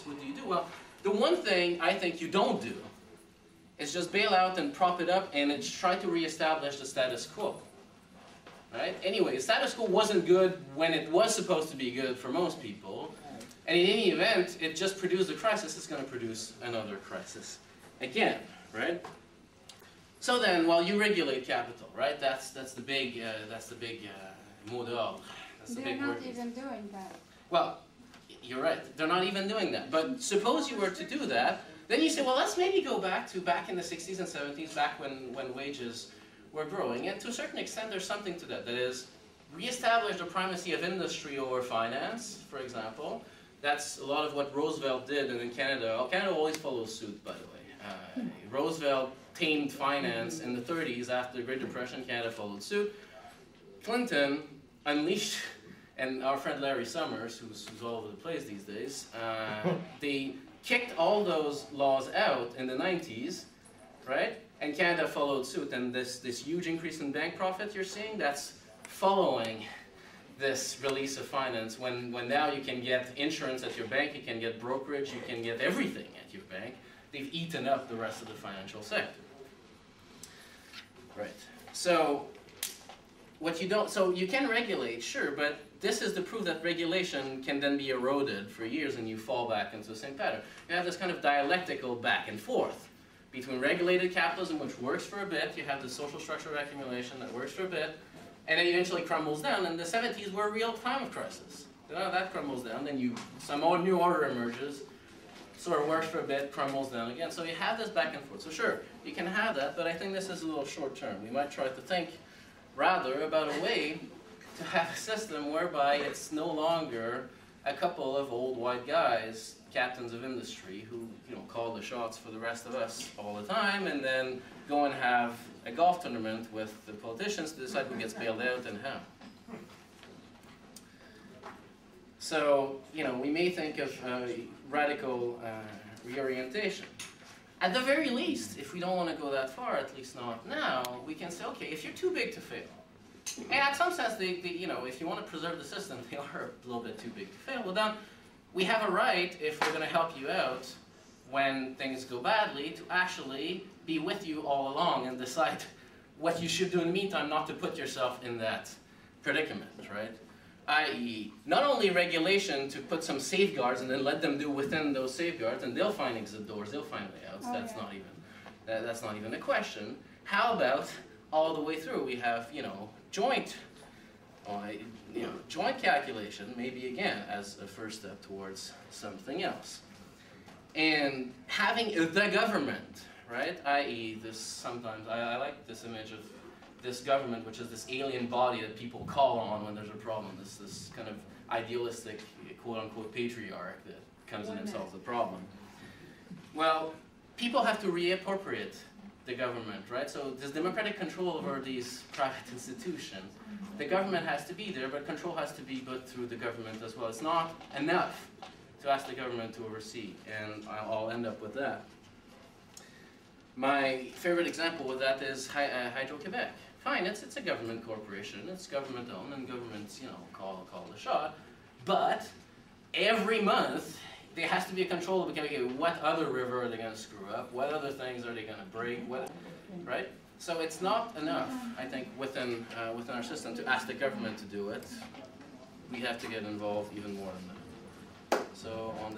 what do you do? Well, the one thing I think you don't do is just bail out and prop it up and it's try to reestablish the status quo. Right? Anyway, the status quo wasn't good when it was supposed to be good for most people. And in any event, it just produced a crisis. It's going to produce another crisis again, right? So then, while you regulate capital, right? That's the big mot d'ordre. They're not even doing that. Well, you're right. They're not even doing that. But suppose you were to do that, then you say, well, let's maybe go back in the 60s and 70s, back when wages were growing. And to a certain extent, there's something to that. That is, reestablish the primacy of industry over finance, for example. That's a lot of what Roosevelt did, and in Canada, well, Canada always follows suit, by the way. Roosevelt tamed finance in the 30s after the Great Depression. Canada followed suit. Clinton unleashed, and our friend Larry Summers, who's all over the place these days, they kicked all those laws out in the 90s, right? And Canada followed suit, and this huge increase in bank profit you're seeing, that's following this release of finance, when now you can get insurance at your bank, you can get brokerage, you can get everything at your bank. They've eaten up the rest of the financial sector. Right. So what you don't, so you can regulate, sure, but this is the proof that regulation can then be eroded for years and you fall back into the same pattern. You have this kind of dialectical back and forth between regulated capitalism, which works for a bit, you have the social structure of accumulation that works for a bit, and then eventually crumbles down. And the 70s were a real time of crisis. That crumbles down, then some new order emerges, sort of works for a bit, crumbles down again. So you have this back and forth. So sure, you can have that, but I think this is a little short term. We might try to think rather about a way to have a system whereby it's no longer a couple of old white guys, captains of industry, who call the shots for the rest of us all the time, and then go and have a golf tournament with the politicians to decide who gets bailed out and how. So, we may think of radical reorientation. At the very least, if we don't want to go that far, at least not now, we can say, okay, if you're too big to fail, and at some sense, if you want to preserve the system, they are a little bit too big to fail, well then, we have a right, if we're going to help you out when things go badly, to actually be with you all along and decide what you should do in the meantime, not to put yourself in that predicament, right? I.e., not only regulation to put some safeguards and then let them do within those safeguards, and they'll find exit doors, they'll find layouts. That's not even a question. How about all the way through? We have joint calculation, maybe again as a first step towards something else, and having the government, right? I.e., this sometimes I like this image of this government, which is this alien body that people call on when there's a problem, this kind of idealistic, quote-unquote, patriarch that comes in and solves the problem. Well, people have to reappropriate the government, right? So there's democratic control over these private institutions. The government has to be there, but control has to be put through the government as well. It's not enough to ask the government to oversee, and I'll end up with that. My favorite example with that is Hydro-Quebec. Fine, it's a government corporation, it's government-owned, and governments, call the shot. But every month, there has to be a control of, okay, what other river are they going to screw up? What other things are they going to break? Right? So it's not enough, I think, within our system to ask the government to do it. We have to get involved even more than that. So on